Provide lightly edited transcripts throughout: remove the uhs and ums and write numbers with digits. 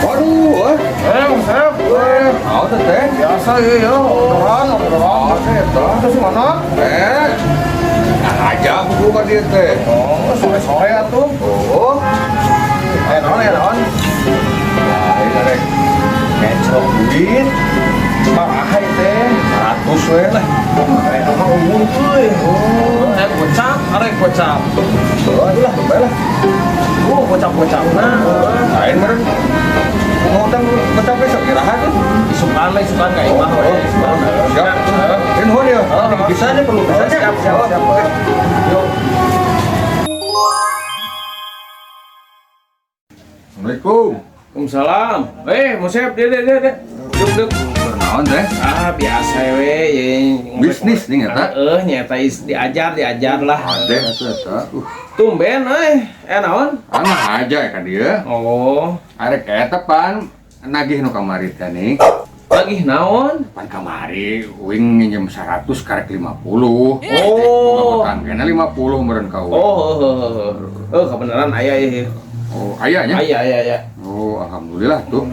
Waduh, Sep, tahu tuh teh. Biasa ya, orderan, terus mana? Nah aja buku kan dia teh. Oh, sore-sore atuh. Oh, non. Nah, ini rek. Ngecok duit. Maraha teh, 100 we lah. Kayak mah umum euy. Oh, gocap, arek gocap. Oh, itulah, baiklah. Gocap-gocapna. Lain meureun. Mau tang gocap besok kiraha tuh. Isukan ka imah we. Siap. Nuhun ya. Bisa nih perlu bisa. Siap. Yuk. Assalamualaikum. Waalaikumsalam. Musep, deh. Duduk. Naon teh? Biasa we. Bisnis nih eta. Nyata diajar lah. Ade eta. Tumben naon? Anak aja kan dia. Oh, Arek eta pan nagih nu kamari teh nih. lagi naon? Pan kamari wing nginjem 100 karek 50. Oh. Tangkena 50 meureun ka uing. Oh, kebenaran aya ieu. Oh, ayahnya? Aya. Oh, alhamdulillah tuh.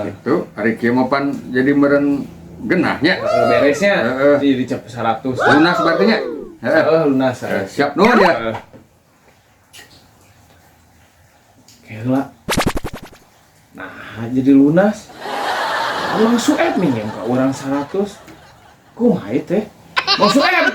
Itu hari kieu mah pan jadi meureun genahnya. Beresnya dicap 100. Lunas berarti nya? Lunas. Siap nuhun ya. Kela. Nah, jadi lunas. Mang Sueb minjem ke orang 100. Kumaha teh? Mang Sueb.